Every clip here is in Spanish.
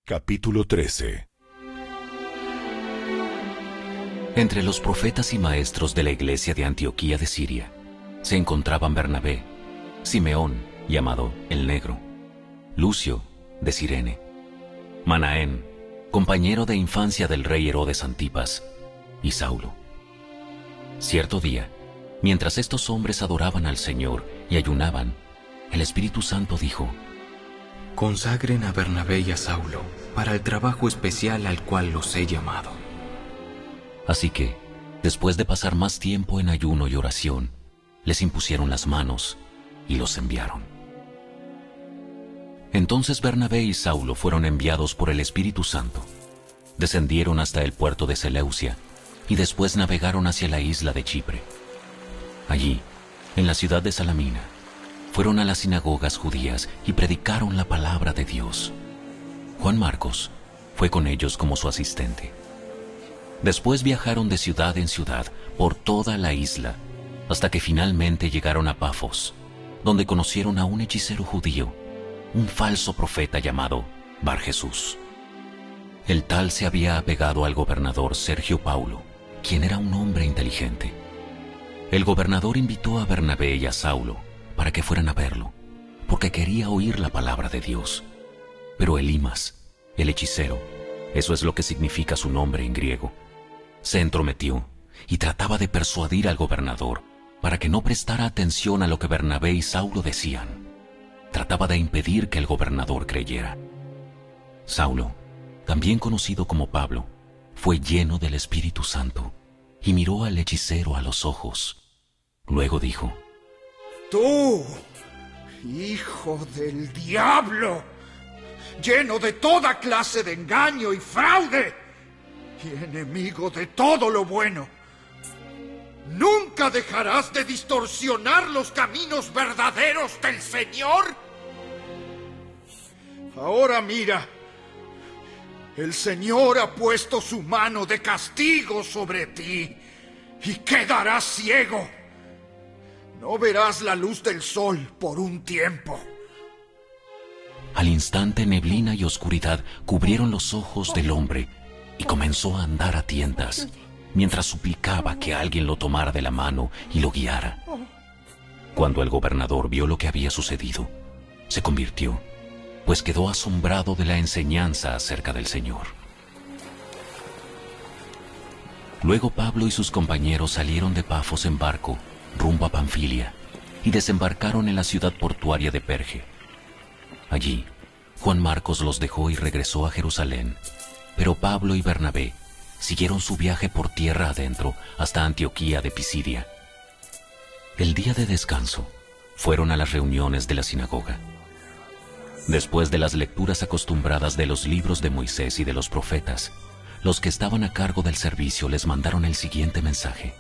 Capítulo 13. Entre los profetas y maestros de la iglesia de Antioquía de Siria se encontraban Bernabé, Simeón, llamado el Negro, Lucio, de Cirene, Manaén, compañero de infancia del rey Herodes Antipas, y Saulo. Cierto día, mientras estos hombres adoraban al Señor y ayunaban, el Espíritu Santo dijo: Consagren a Bernabé y a Saulo para el trabajo especial al cual los he llamado. Así que, después de pasar más tiempo en ayuno y oración, les impusieron las manos y los enviaron. Entonces Bernabé y Saulo fueron enviados por el Espíritu Santo. Descendieron hasta el puerto de Seleucia y después navegaron hacia la isla de Chipre. Allí, en la ciudad de Salamina, fueron a las sinagogas judías y predicaron la palabra de Dios. Juan Marcos fue con ellos como su asistente. Después viajaron de ciudad en ciudad por toda la isla, hasta que finalmente llegaron a Pafos, donde conocieron a un hechicero judío, un falso profeta llamado Bar Jesús. El tal se había apegado al gobernador Sergio Paulo, quien era un hombre inteligente. El gobernador invitó a Bernabé y a Saulo para que fueran a verlo, porque quería oír la palabra de Dios. Pero Elimas, el hechicero, eso es lo que significa su nombre en griego, se entrometió y trataba de persuadir al gobernador para que no prestara atención a lo que Bernabé y Saulo decían. Trataba de impedir que el gobernador creyera. Saulo, también conocido como Pablo, fue lleno del Espíritu Santo y miró al hechicero a los ojos. Luego dijo: Tú, hijo del diablo, lleno de toda clase de engaño y fraude, y enemigo de todo lo bueno, ¿nunca dejarás de distorsionar los caminos verdaderos del Señor? Ahora mira, el Señor ha puesto su mano de castigo sobre ti y quedarás ciego. No verás la luz del sol por un tiempo. Al instante, neblina y oscuridad cubrieron los ojos del hombre y comenzó a andar a tientas, mientras suplicaba que alguien lo tomara de la mano y lo guiara. Cuando el gobernador vio lo que había sucedido, se convirtió, pues quedó asombrado de la enseñanza acerca del Señor. Luego Pablo y sus compañeros salieron de Pafos en barco rumbo a Panfilia y desembarcaron en la ciudad portuaria de Perge. Allí, Juan Marcos los dejó y regresó a Jerusalén, pero Pablo y Bernabé siguieron su viaje por tierra adentro hasta Antioquía de Pisidia. El día de descanso fueron a las reuniones de la sinagoga. Después de las lecturas acostumbradas de los libros de Moisés y de los profetas, los que estaban a cargo del servicio les mandaron el siguiente mensaje: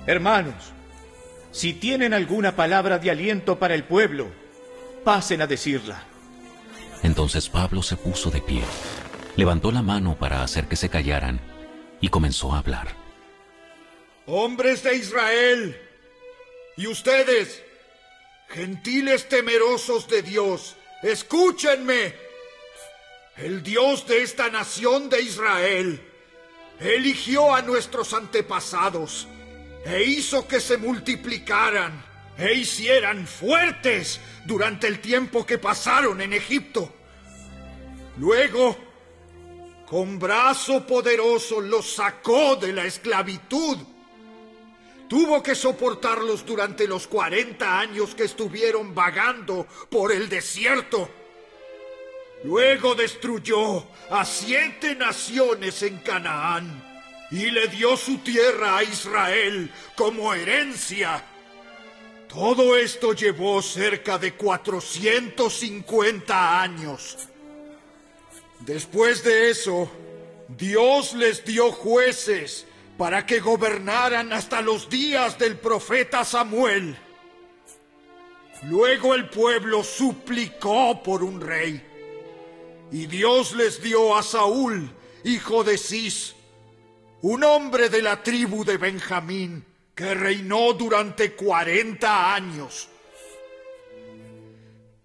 Hermanos, si tienen alguna palabra de aliento para el pueblo, pasen a decirla. Entonces Pablo se puso de pie, levantó la mano para hacer que se callaran y comenzó a hablar. Hombres de Israel, y ustedes, gentiles temerosos de Dios, escúchenme. El Dios de esta nación de Israel eligió a nuestros antepasados e hizo que se multiplicaran e hicieran fuertes durante el tiempo que pasaron en Egipto. Luego, con brazo poderoso los sacó de la esclavitud. Tuvo que soportarlos durante los 40 años que estuvieron vagando por el desierto. Luego destruyó a 7 naciones en Canaán y le dio su tierra a Israel como herencia. Todo esto llevó cerca de 450 años. Después de eso, Dios les dio jueces para que gobernaran hasta los días del profeta Samuel. Luego el pueblo suplicó por un rey, y Dios les dio a Saúl, hijo de Cis, un hombre de la tribu de Benjamín, que reinó durante 40 años.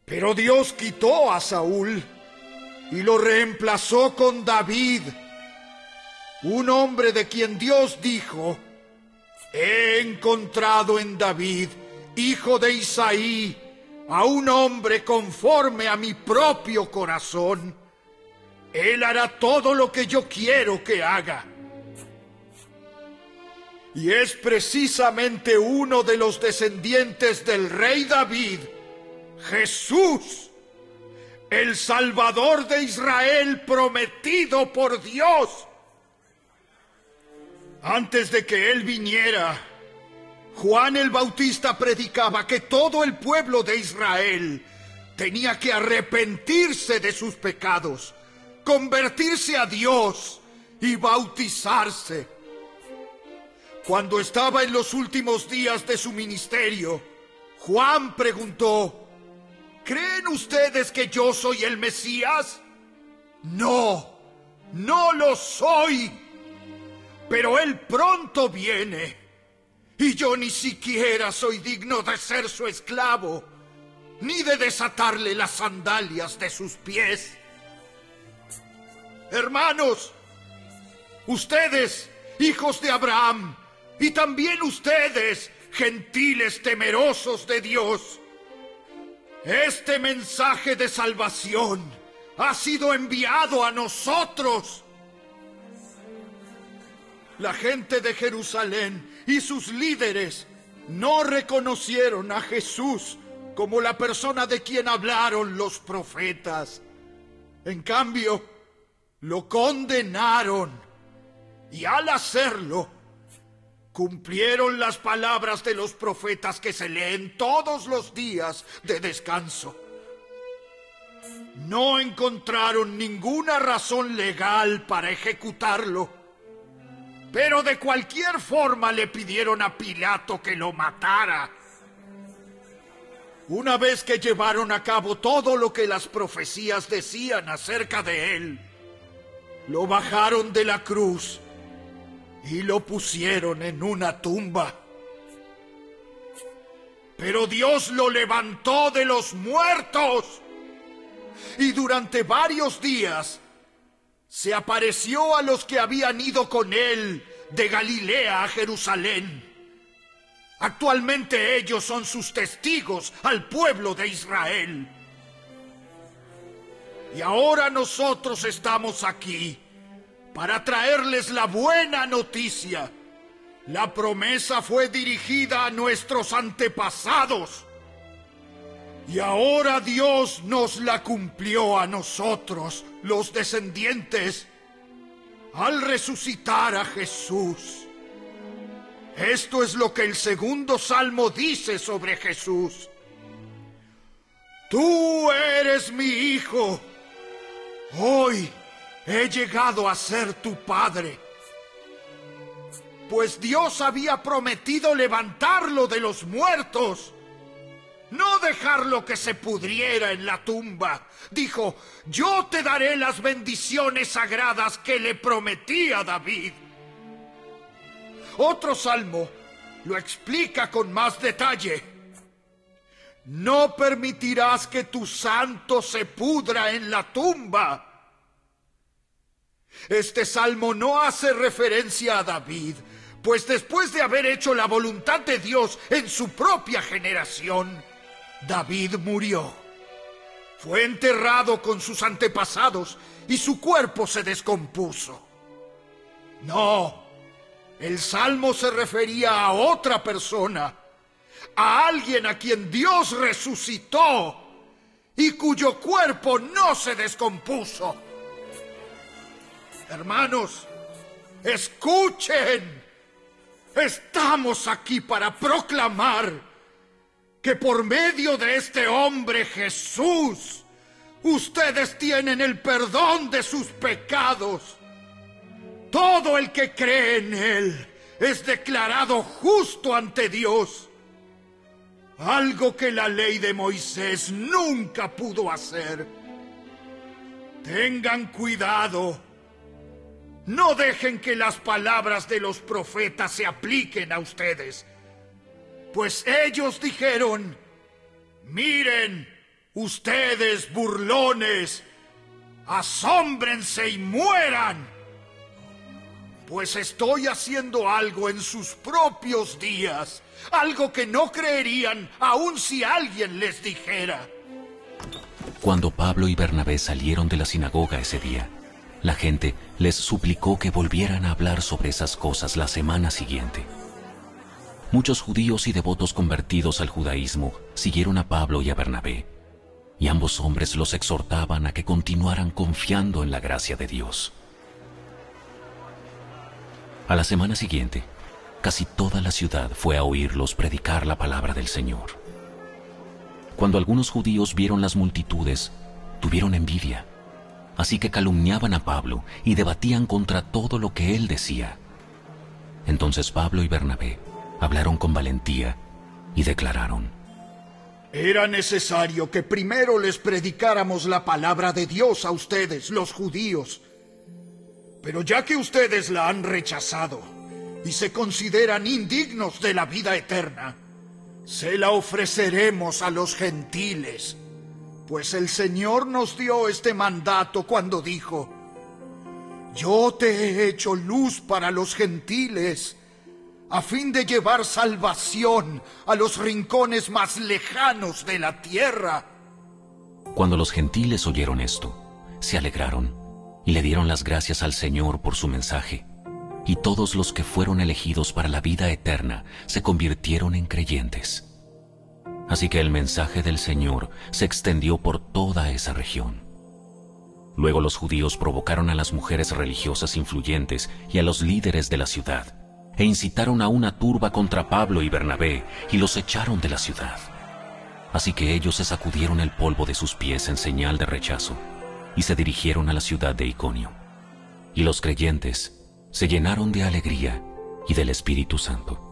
Pero Dios quitó a Saúl y lo reemplazó con David, un hombre de quien Dios dijo: he encontrado en David, hijo de Isaí, a un hombre conforme a mi propio corazón. Él hará todo lo que yo quiero que haga. Y es precisamente uno de los descendientes del rey David, Jesús, el Salvador de Israel prometido por Dios. Antes de que él viniera, Juan el Bautista predicaba que todo el pueblo de Israel tenía que arrepentirse de sus pecados, convertirse a Dios y bautizarse. Cuando estaba en los últimos días de su ministerio, Juan preguntó: ¿creen ustedes que yo soy el Mesías? No, no lo soy. Pero él pronto viene, y yo ni siquiera soy digno de ser su esclavo, ni de desatarle las sandalias de sus pies. Hermanos, ustedes, hijos de Abraham, y también ustedes, gentiles temerosos de Dios, este mensaje de salvación ha sido enviado a nosotros. La gente de Jerusalén y sus líderes no reconocieron a Jesús como la persona de quien hablaron los profetas. En cambio, lo condenaron, y al hacerlo, cumplieron las palabras de los profetas que se leen todos los días de descanso. No encontraron ninguna razón legal para ejecutarlo, pero de cualquier forma le pidieron a Pilato que lo matara. Una vez que llevaron a cabo todo lo que las profecías decían acerca de él, lo bajaron de la cruz y lo pusieron en una tumba. Pero Dios lo levantó de los muertos, y durante varios días se apareció a los que habían ido con él de Galilea a Jerusalén. Actualmente ellos son sus testigos al pueblo de Israel. Y ahora nosotros estamos aquí para traerles la buena noticia. La promesa fue dirigida a nuestros antepasados, y ahora Dios nos la cumplió a nosotros, los descendientes, al resucitar a Jesús. Esto es lo que el segundo salmo dice sobre Jesús: tú eres mi hijo, hoy he llegado a ser tu padre. Pues Dios había prometido levantarlo de los muertos, no dejarlo que se pudriera en la tumba. Dijo: yo te daré las bendiciones sagradas que le prometí a David. Otro salmo lo explica con más detalle: no permitirás que tu santo se pudra en la tumba. Este salmo no hace referencia a David, pues después de haber hecho la voluntad de Dios en su propia generación, David murió. Fue enterrado con sus antepasados y su cuerpo se descompuso. No, el salmo se refería a otra persona, a alguien a quien Dios resucitó y cuyo cuerpo no se descompuso. Hermanos, escuchen. Estamos aquí para proclamar que por medio de este hombre Jesús, ustedes tienen el perdón de sus pecados. Todo el que cree en él es declarado justo ante Dios, algo que la ley de Moisés nunca pudo hacer. Tengan cuidado. No dejen que las palabras de los profetas se apliquen a ustedes, pues ellos dijeron: miren, ustedes burlones, asómbrense y mueran, pues estoy haciendo algo en sus propios días, algo que no creerían aun si alguien les dijera. Cuando Pablo y Bernabé salieron de la sinagoga ese día, la gente les suplicó que volvieran a hablar sobre esas cosas la semana siguiente. Muchos judíos y devotos convertidos al judaísmo siguieron a Pablo y a Bernabé, y ambos hombres los exhortaban a que continuaran confiando en la gracia de Dios. A la semana siguiente, casi toda la ciudad fue a oírlos predicar la palabra del Señor. Cuando algunos judíos vieron las multitudes, tuvieron envidia, así que calumniaban a Pablo y debatían contra todo lo que él decía. Entonces Pablo y Bernabé hablaron con valentía y declararon: Era necesario que primero les predicáramos la palabra de Dios a ustedes, los judíos. Pero ya que ustedes la han rechazado y se consideran indignos de la vida eterna, se la ofreceremos a los gentiles, pues el Señor nos dio este mandato cuando dijo: Yo te he hecho luz para los gentiles, a fin de llevar salvación a los rincones más lejanos de la tierra. Cuando los gentiles oyeron esto, se alegraron y le dieron las gracias al Señor por su mensaje, y todos los que fueron elegidos para la vida eterna se convirtieron en creyentes. Así que el mensaje del Señor se extendió por toda esa región. Luego los judíos provocaron a las mujeres religiosas influyentes y a los líderes de la ciudad, e incitaron a una turba contra Pablo y Bernabé, y los echaron de la ciudad. Así que ellos se sacudieron el polvo de sus pies en señal de rechazo, y se dirigieron a la ciudad de Iconio. Y los creyentes se llenaron de alegría y del Espíritu Santo.